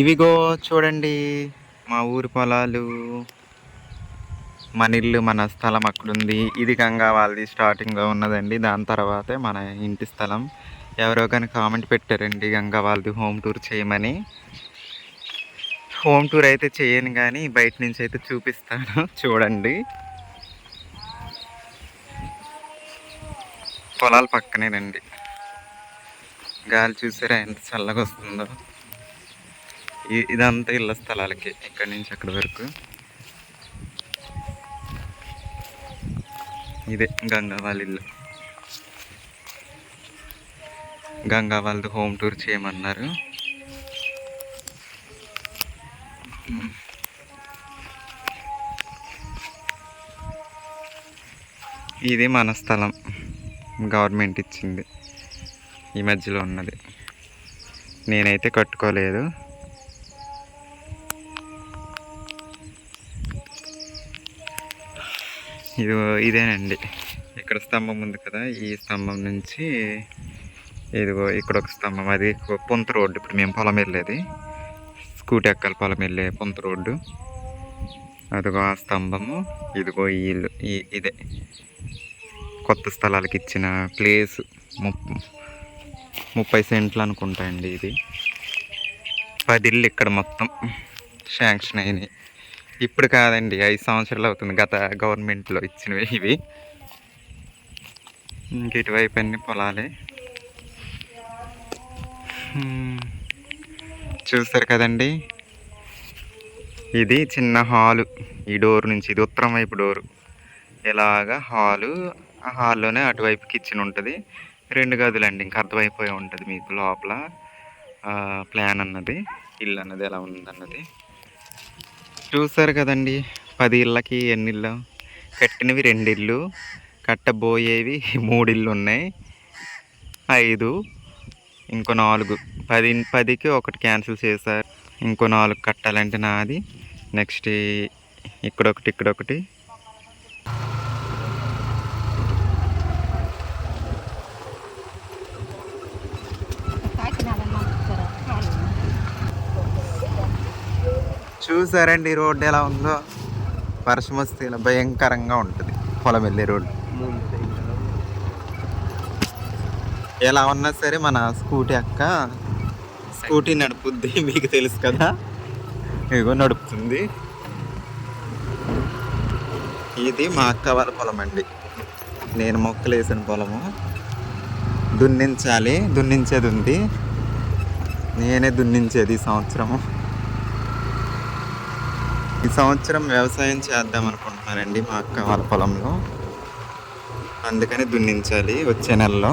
ఇవిగో చూడండి మా ఊరి పొలాలు, మన ఇల్లు, మన స్థలం అక్కడుంది. ఇది గంగా వాళ్ళది స్టార్టింగ్లో ఉన్నదండి. దాని తర్వాతే మన ఇంటి స్థలం. ఎవరో కానీ కామెంట్ పెట్టారండి గంగా వాళ్ళది హోమ్ టూర్ చేయమని. హోమ్ టూర్ అయితే చేయను కానీ బయట నుంచి అయితే చూపిస్తాను చూడండి. పొలాల పక్కనేనండి. గాలి చూసారా ఎంత చల్లగా వస్తుందో. ఇదంతా ఇళ్ళ స్థలాలకి, ఇక్కడి నుంచి అక్కడి వరకు. ఇదే గంగా వాళ్ళ ఇల్లు. గంగా వాళ్ళది హోమ్ టూర్ చేయమన్నారు. ఇది మన స్థలం, గవర్నమెంట్ ఇచ్చింది. ఈ మధ్యలో ఉన్నది, నేనైతే కట్టుకోలేదు. ఇదేనండి. ఇక్కడ స్తంభం ఉంది కదా, ఈ స్తంభం నుంచి ఇదిగో ఇక్కడ ఒక స్తంభం. అది పొంత రోడ్డు. ఇప్పుడు మేము పొలం వెళ్ళేది, స్కూటీ ఎక్కాలి పొలం వెళ్ళే పొంత రోడ్డు. అదిగో ఆ స్తంభము. ఇదిగో ఈ ఇల్లు. ఇదే కొత్త స్థలాలకు ఇచ్చిన ప్లేసు. 30 సెంట్లు అనుకుంటా అండి. ఇది 10 ఇళ్ళు ఇక్కడ మొత్తం శాంక్షన్ అయినాయి. ఇప్పుడు కాదండి, 5 సంవత్సరాలు అవుతుంది గత గవర్నమెంట్లో ఇచ్చినవి ఇవి. ఇంక ఇటువైపు అన్ని పొలాలే. చూస్తారు కదండి, ఇది చిన్న హాలు. ఈ డోర్ నుంచి, ఇది ఉత్తరం వైపు డోరు. ఇలాగా హాలు. ఆ హాల్లోనే అటువైపు కిచెన్ ఉంటుంది. 2 గదులండి. ఇంక అర్థమైపోయి ఉంటుంది మీకు లోపల ప్లాన్ అన్నది, ఇల్లు అన్నది ఎలా ఉందన్నది. చూసారు కదండి, 10 ఇళ్ళకి ఎన్ని ఇళ్ళు కట్టినవి? 2 ఇళ్ళు, కట్టబోయేవి 3 ఇళ్ళు ఉన్నాయి. 5, ఇంకో 4. 10కి ఒకటి క్యాన్సిల్ చేశారు. ఇంకో 4 కట్టాలంటే నాది. నెక్స్ట్ ఇక్కడొకటి, ఇక్కడొకటి. చూసారండి రోడ్డు ఎలా ఉందో. వర్షం వస్తే ఇలా భయంకరంగా ఉంటుంది పొలం వెళ్ళే రోడ్డు. ఎలా ఉన్నా సరే మన స్కూటీ నడుపుద్ది, మీకు తెలుసు కదా. ఇగో నడుపుతుంది. ఇది మా అక్క వాళ్ళ పొలం అండి. నేను మొక్కలు వేసిన పొలము. దున్నించేది ఉంది. నేనే దున్నించేది ఈ సంవత్సరం వ్యవసాయం చేద్దాం అనుకుంటున్నానండి మా అక్క వాళ్ళ పొలంలో. అందుకని దున్నించాలి వచ్చే నెలలో.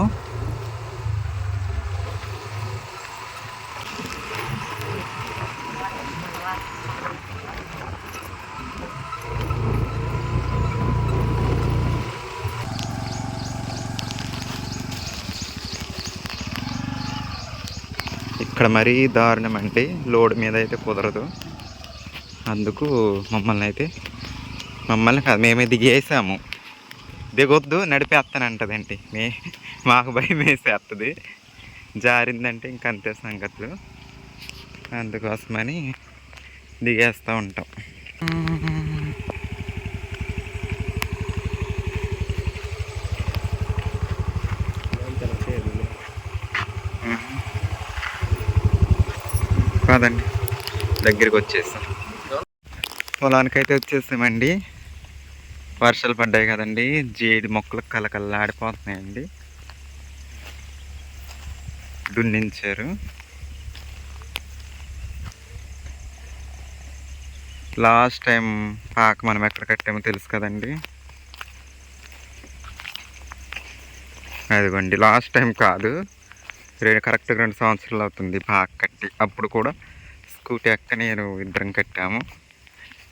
ఇక్కడ మరీ దారుణం అంటే లోడ్ మీద అయితే కుదరదు. అందుకు మమ్మల్ని కాదు, మేమే దిగేసాము. దిగొద్దు, నడిపేస్తానంటదండి. మాకు భయం వేసేస్తుంది. జారిందంటే ఇంకంతే సంగతులు. అందుకోసమని దిగేస్తూ ఉంటాం. కాదండి, దగ్గరికి వచ్చేసాం. పొలానికైతే వచ్చేసామండి. వర్షాలు పడ్డాయి కదండి, జీడి మొక్కలు కలకల్లాడిపోతున్నాయండి. దున్నించారు. లాస్ట్ టైం పాక మనం ఎక్కడ కట్టామో తెలుసు కదండి. అదిగోండి, లాస్ట్ టైం కాదు, కరెక్ట్గా 2 సంవత్సరాలు అవుతుంది పాక కట్టి. అప్పుడు కూడా స్కూటీ అక్క నేను ఇద్దరం కట్టాము.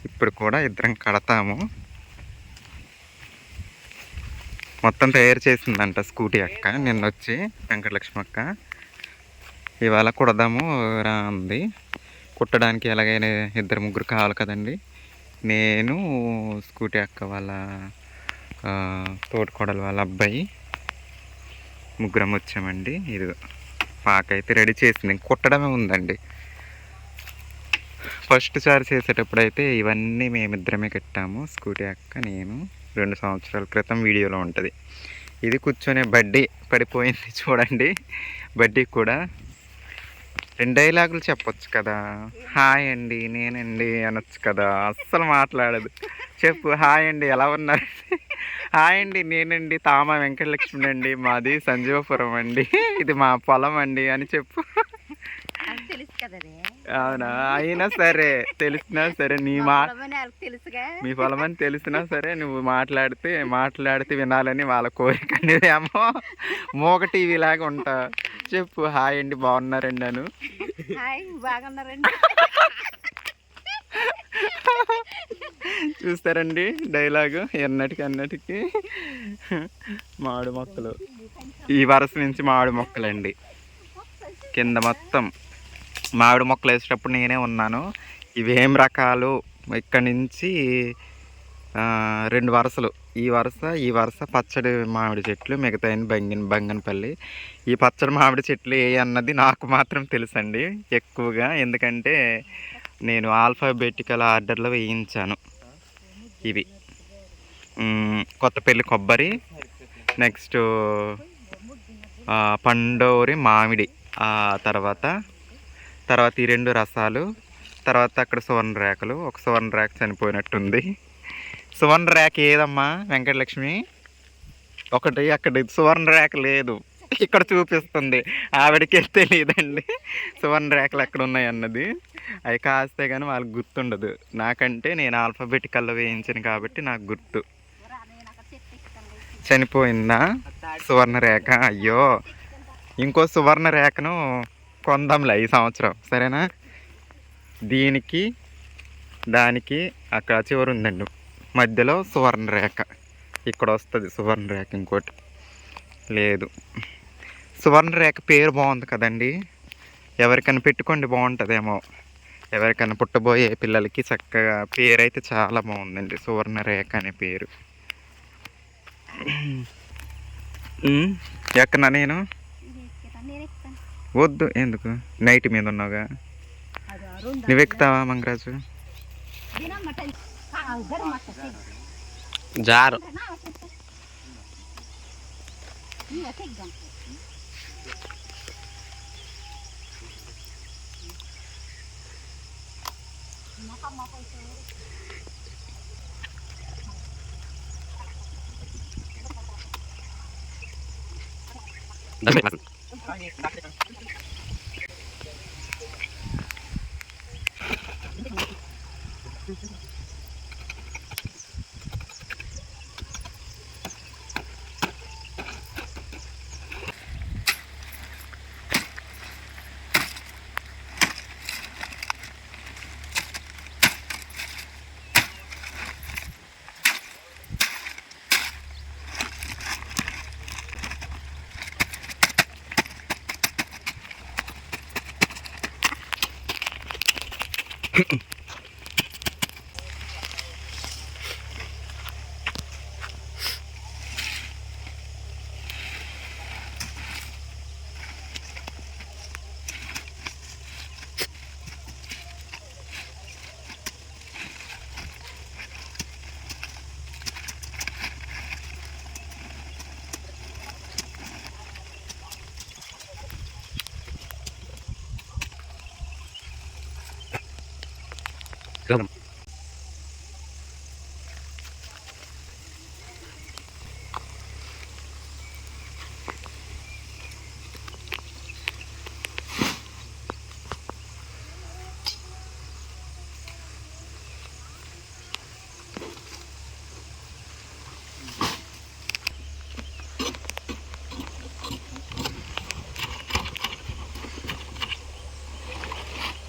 ఇప్పుడు కూడా ఇద్దరం కడతాము. మొత్తం తయారు చేసిందంట స్కూటీ అక్క నిన్న వచ్చి, వెంకటలక్ష్మి అక్క. ఇవాళ కుడదాము రా అంది. కుట్టడానికి ఎలాగైనా 2-3 కావాలి కదండి. నేను, స్కూటీ అక్క వాళ్ళ తోటికోడలు వాళ్ళ అబ్బాయి, ముగ్గురం వచ్చామండి. ఇది పాకైతే రెడీ చేసింది, కుట్టడమే ఉందండి. ఫస్ట్ సారి చేసేటప్పుడు అయితే ఇవన్నీ మేమిద్దరమే కట్టాము, స్కూటీ అక్క నేను. 2 సంవత్సరాల క్రితం వీడియోలో ఉంటుంది. ఇది కూర్చొనే బడ్డీ పడిపోయింది చూడండి. బడ్డీ కూడా 2 డైలాగులు చెప్పొచ్చు కదా. హాయ్ అండి నేనండి అనొచ్చు కదా, అస్సలు మాట్లాడదు. చెప్పు, హాయ్ అండి ఎలా ఉన్నారు? హాయ్ అండి నేనండి తామ వెంకటలక్ష్మి అండి, మాది సంజీవపురం అండి, ఇది మా పొలం అండి అని చెప్పు. అవునా, అయినా సరే తెలిసినా సరే మీ పొలం అని తెలిసినా సరే నువ్వు మాట్లాడితే వినాలని వాళ్ళ కోరిక. నువ్వేమో మోగ టీవీ లాగా ఉంటా. చెప్పు, హాయ్ అండి బాగున్నారండి అను. బాగున్నారండి. చూస్తారండి డైలాగు అన్నటికి. మామిడి మొక్కలు, ఈ వరుస నుంచి మామిడి మొక్కలండి. కింద మొత్తం మామిడి మొక్కలు వేసేటప్పుడు నేనే ఉన్నాను. ఇవేం రకాలు, ఇక్కడి నుంచి 2 వరుసలు, ఈ వరుస పచ్చడి మామిడి చెట్లు, మిగతా బంగనపల్లి. ఈ పచ్చడి మామిడి చెట్లు ఏ అన్నది నాకు మాత్రం తెలుసండి ఎక్కువగా, ఎందుకంటే నేను ఆల్ఫాబెటికల్ ఆర్డర్లో వేయించాను. ఇవి కొత్తపల్లి కొబ్బరి, నెక్స్ట్ పండోరి మామిడి, తర్వాత ఈ 2 రసాలు, తర్వాత అక్కడ సువర్ణ రేఖలు. ఒక సువర్ణ రేఖ చనిపోయినట్టుంది. సువర్ణ రేఖ ఏదమ్మా వెంకటలక్ష్మి? ఒకటి అక్కడ సువర్ణ రేఖ లేదు, ఇక్కడ చూపిస్తుంది. ఆవిడకే తెలియదండి సువర్ణ రేఖలు ఎక్కడ ఉన్నాయి అన్నది. అవి కాస్తే కానీ వాళ్ళకి గుర్తుండదు. నాకంటే నేను ఆల్ఫాబెటికల్లో వేయించాను కాబట్టి నాకు గుర్తు. చనిపోయిందా సువర్ణ రేఖ? అయ్యో, ఇంకో సువర్ణ రేఖను కొందాంలే ఈ సంవత్సరం, సరేనా? దానికి అక్కడ చివరి ఉందండి, మధ్యలో సువర్ణ రేఖ, ఇక్కడ వస్తుంది సువర్ణ రేఖ. ఇంకోటి లేదు. సువర్ణ రేఖ పేరు బాగుంది కదండి, ఎవరికైనా పెట్టుకోండి, బాగుంటుందేమో. ఎవరికైనా పుట్టబోయే పిల్లలకి చక్కగా పేరు అయితే చాలా బాగుందండి, సువర్ణ రేఖ అనే పేరు. ఎక్కనా నేను? వద్దు, ఎందుకు? నైట్ మీద ఉన్నావుగా, నువ్వు ఎక్కుతావా మంగరాజు? జారు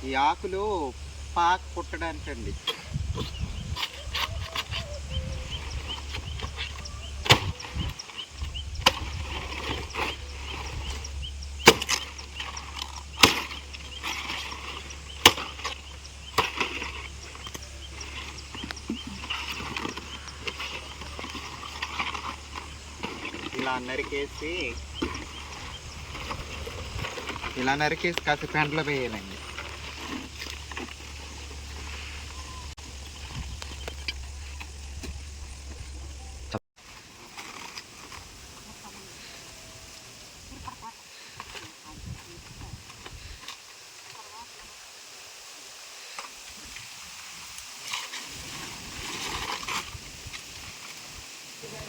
ఈ ఆకులు పాకు పుట్టడానికండి. ఇలా నరికేసి ఇలా నరికేసి కాసేపు ఎండలో వేయాలండి.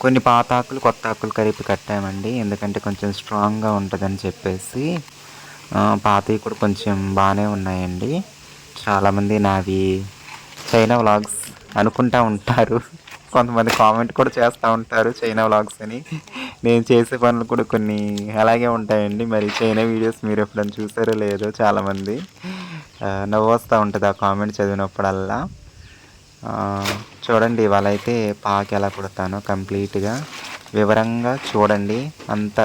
కొన్ని పాత ఆకులు కొత్త ఆకులు కలిపి కట్టామండి, ఎందుకంటే కొంచెం స్ట్రాంగ్గా ఉంటుందని చెప్పేసి. పాతవి కూడా కొంచెం బాగానే ఉన్నాయండి. చాలామంది నావి చైనా వ్లాగ్స్ అనుకుంటూ ఉంటారు, కొంతమంది కామెంట్ కూడా చేస్తూ ఉంటారు చైనా వ్లాగ్స్ అని. నేను చేసే పనులు కూడా కొన్ని అలాగే ఉంటాయండి. మరి చైనా వీడియోస్ మీరు ఎప్పుడైనా చూసారో లేదో, చాలామంది నవ్వు వస్తూ ఉంటుంది ఆ కామెంట్ చదివినప్పుడల్లా. చూడండి, ఇవాళ అయితే పాక ఎలా కుడతానో కంప్లీట్గా వివరంగా చూడండి. అంత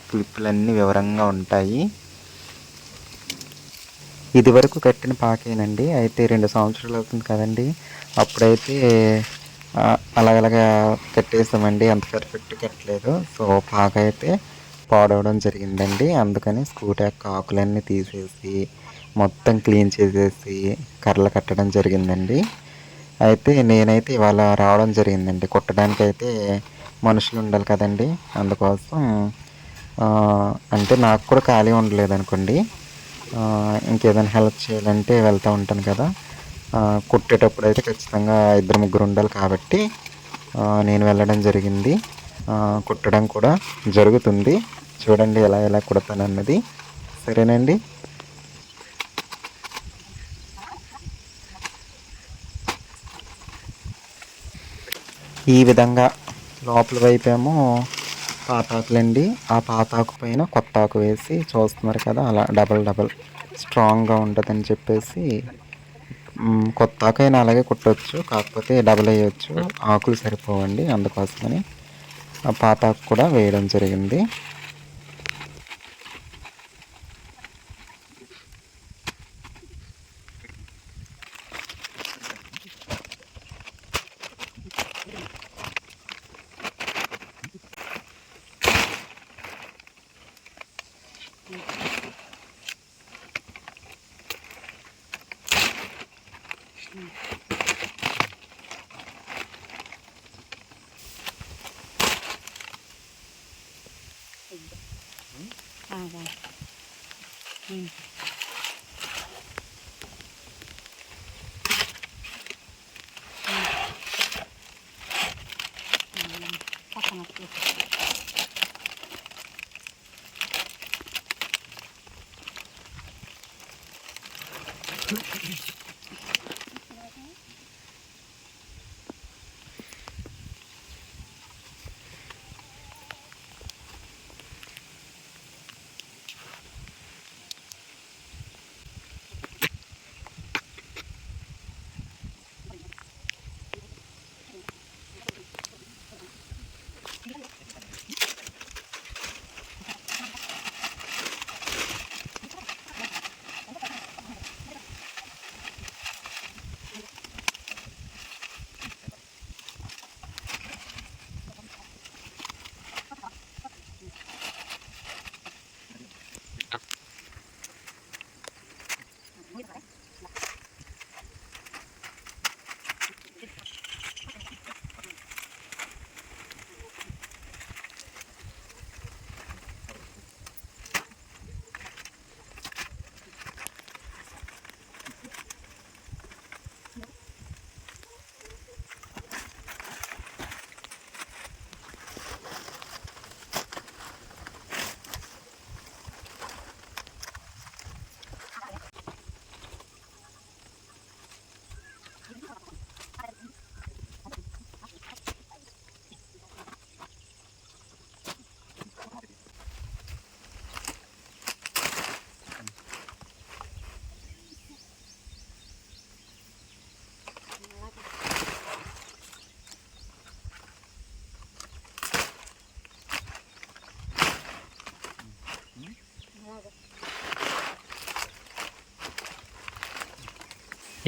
క్లిప్పులన్నీ వివరంగా ఉంటాయి. ఇది వరకు కట్టిన పాకేనండి, అయితే 2 సంవత్సరాలు అవుతుంది కదండి. అప్పుడైతే అలాగలాగా కట్టేసామండి, అంత పర్ఫెక్ట్ కట్టలేదు. సో పాక అయితే పాడవడం జరిగిందండి. అందుకని స్కూటీ యొక్క ఆకులన్నీ తీసేసి మొత్తం క్లీన్ చేసేసి కర్రలు కట్టడం జరిగిందండి. అయితే నేనైతే ఇవాళ రావడం జరిగిందండి. కుట్టడానికి అయితే మనుషులు ఉండాలి కదండి, అందుకోసం అంటే నాకు కూడా ఖాళీ ఉండలేదు అనుకోండి. ఇంకేదైనా హెల్ప్ చేయాలంటే వెళ్తూ ఉంటాను కదా. కుట్టేటప్పుడు అయితే ఖచ్చితంగా 2-3 ఉండాలి కాబట్టి నేను వెళ్ళడం జరిగింది. కుట్టడం కూడా జరుగుతుంది. చూడండి ఎలా ఎలా కుడతానన్నది. సరేనండి. ఈ విధంగా లోపల వైపేమో పాతాకులండి, ఆ పాతాకు పైన కొత్త ఆకు వేసి చూస్తున్నారు కదా, అలా డబల్ స్ట్రాంగ్గా ఉంటుందని చెప్పేసి. కొత్త ఆకు అయినా అలాగే కుట్టవచ్చు, కాకపోతే డబల్ వేయచ్చు, ఆకులు సరిపోవండి, అందుకోసమని ఆ పాతాకు కూడా వేయడం జరిగింది.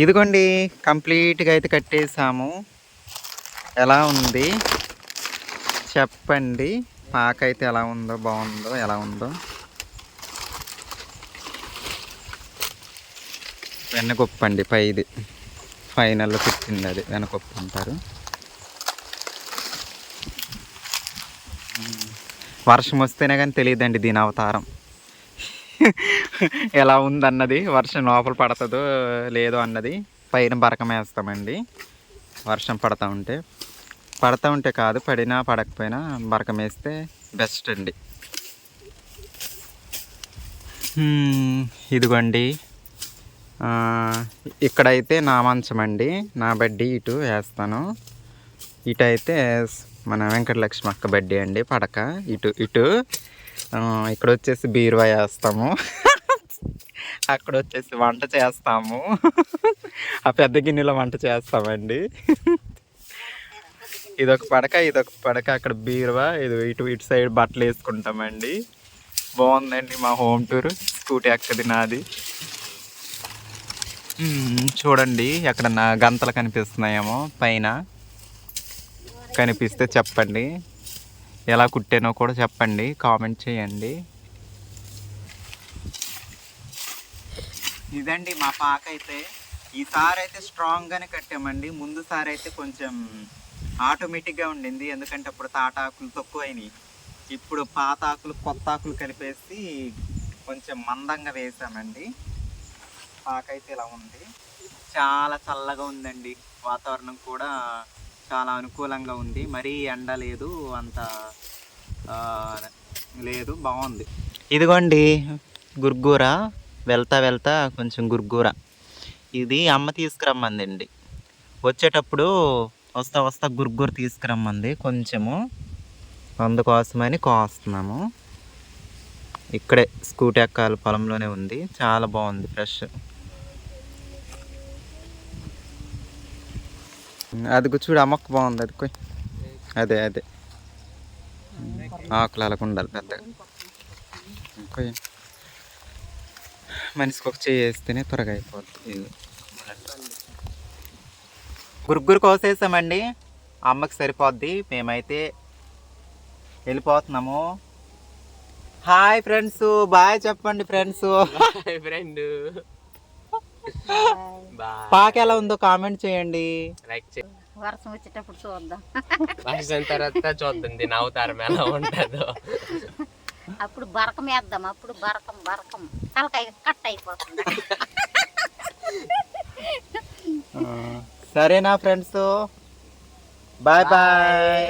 ఇదిగోండి, కంప్లీట్గా అయితే కట్టేసాము. ఎలా ఉంది చెప్పండి, పాక అయితే ఎలా ఉందో, బాగుందో ఎలా ఉందో. వెన్నకొప్పు అండి పైది ఫైనల్లో పెట్టింది అది వెనకొప్పు అంటారు. వర్షం వస్తేనే కానీ తెలియదండి దీని అవతారం ఎలా ఉందన్నది. వర్షం లోపల పడుతుందో లేదో అన్నది. పైన బరకం వేస్తామండి వర్షం పడతా ఉంటే కాదు, పడినా పడకపోయినా బరకం వేస్తే బెస్ట్ అండి. ఇదిగోండి ఇక్కడైతే నా మంచం అండి, నా బడ్డీ ఇటు వేస్తాను. ఇటు అయితే మన వెంకటలక్ష్మి అక్క బడ్డీ అండి పడక. ఇటు ఇటు ఇక్కడ వచ్చేసి బీరువా వేస్తాము అక్కడ వచ్చేసి వంట చేస్తాము. ఆ పెద్ద గిన్నెలో వంట చేస్తామండి. ఇదొక పడక అక్కడ బీరువా, ఇటు ఇటు సైడ్ బట్టలు వేసుకుంటామండి. బాగుందండి మా హోమ్ టూర్. స్కూటీ అక్కది నాది. చూడండి ఎక్కడన్నా గంతలు కనిపిస్తున్నాయేమో పైన, కనిపిస్తే చెప్పండి. ఎలా కుట్టానో కూడా చెప్పండి, కామెంట్ చేయండి. ఇదండి మా పాక అయితే. ఈసారి అయితే స్ట్రాంగ్గానే కట్టామండి. ముందు సారి అయితే కొంచెం ఆటోమేటిక్గా ఉండింది, ఎందుకంటే అప్పుడు తాటాకులు తక్కువైనాయి. ఇప్పుడు పాత ఆకులు కొత్త ఆకులు కలిపేసి కొంచెం మందంగా వేసామండి. పాక అయితే ఇలా ఉంది. చాలా చల్లగా ఉందండి, వాతావరణం కూడా చాలా అనుకూలంగా ఉంది. మరీ ఎండ లేదు, అంత లేదు, బాగుంది. ఇదిగోండి గుర్గూర, వెళ్తా కొంచెం గుర్గూర. ఇది అమ్మ తీసుకురమ్మందండి. వచ్చేటప్పుడు వస్తా గుర్గూర తీసుకురమ్మంది కొంచెము, అందుకోసమని కోస్తున్నాము. ఇక్కడే స్కూటీ ఎక్కాలి పొలంలోనే ఉంది. చాలా బాగుంది, ఫ్రెష్. అది చూడు అమ్మకు బాగుంది. అది కొయ్, అదే ఆకులు అలాగ ఉండాలి పెద్దగా. కొయ్, మనిషికి ఒక చేయి వేస్తేనే త్వరగా అయిపోద్ది. గురుగురు కోసేసామండి, అమ్మకి సరిపోద్ది. మేమైతే వెళ్ళిపోతున్నాము. హాయ్ ఫ్రెండ్స్, బాయ్ చెప్పండి ఫ్రెండ్స్. ఫ్రెండ్ పాక ఎలా ఉందో కామెంట్ చేయండి. వర్షం వచ్చేటప్పుడు చూద్దాం. వర్షం తర్వాత చూద్దాం దీని అవతారం ఎలా ఉంటుందో. అప్పుడు బరకం వేద్దాం. అప్పుడు బరకం తలకాయ కట్ అయిపోతుంది. సరేనా ఫ్రెండ్స్, బాయ్ బాయ్.